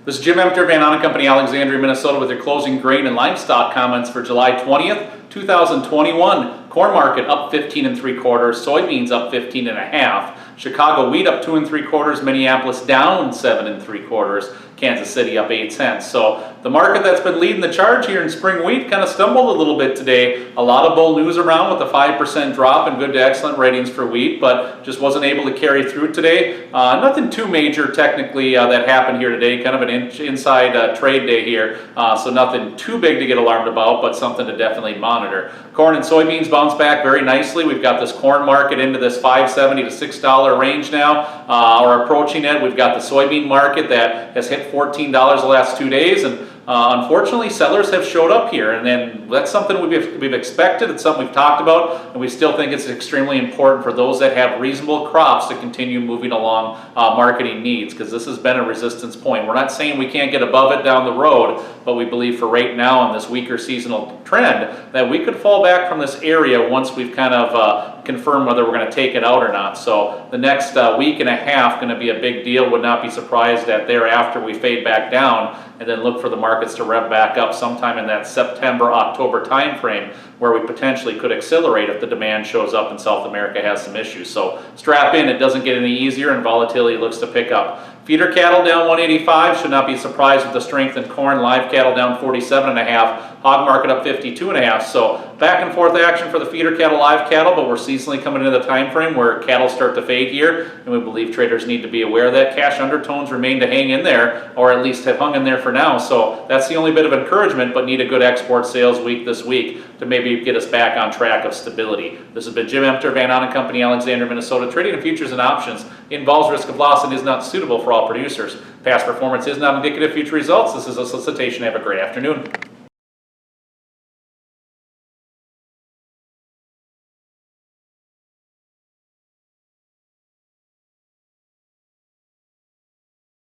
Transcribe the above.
This is Jim Emter, Van Ahn Co, Alexandria, Minnesota, with your closing grain and livestock comments for July 20th, 2021. Corn market up 15 3/4, soybeans up 15 1/2. Chicago wheat up 2 3/4, Minneapolis down 7 3/4, Kansas City up 8 cents. So the market that's been leading the charge here in spring wheat kind of stumbled a little bit today. A lot of bull news around with a 5% drop and good to excellent ratings for wheat, but just wasn't able to carry through today. Nothing too major technically that happened here today, kind of an inside trade day here, so nothing too big to get alarmed about, but something to definitely monitor. Corn and soybeans bounced back very nicely. We've got this corn market into this $5.70 to $6 range now, or approaching it. We've got the soybean market that has hit $14 the last 2 days, and unfortunately, sellers have showed up here, and then that's something we've expected. It's something we've talked about, and we still think it's extremely important for those that have reasonable crops to continue moving along marketing needs, because this has been a resistance point. We're not saying we can't get above it down the road, but we believe for right now in this weaker seasonal trend that we could fall back from this area once we've kind of confirm whether we're going to take it out or not. So the next week and a half going to be a big deal. Would not be surprised that thereafter we fade back down and then look for the markets to rev back up sometime in that September-October timeframe, where we potentially could accelerate if the demand shows up and South America has some issues. So strap in, it doesn't get any easier, and volatility looks to pick up. Feeder cattle down 185, should not be surprised with the strength in corn. Live cattle down 47 1/2, hog market up 52 1/2. So back and forth action for the feeder cattle, live cattle, but we're seasonally coming into the time frame where cattle start to fade here, and we believe traders need to be aware of that. Cash undertones remain to hang in there, or at least have hung in there for now. So that's the only bit of encouragement, but need a good export sales week this week to maybe get us back on track of stability. This has been Jim Emter, Van Ahn Co, Alexandria, Minnesota. Trading in futures and options involves risk of loss and is not suitable for all producers. Past performance is not indicative of future results. This is a solicitation. Have a great afternoon.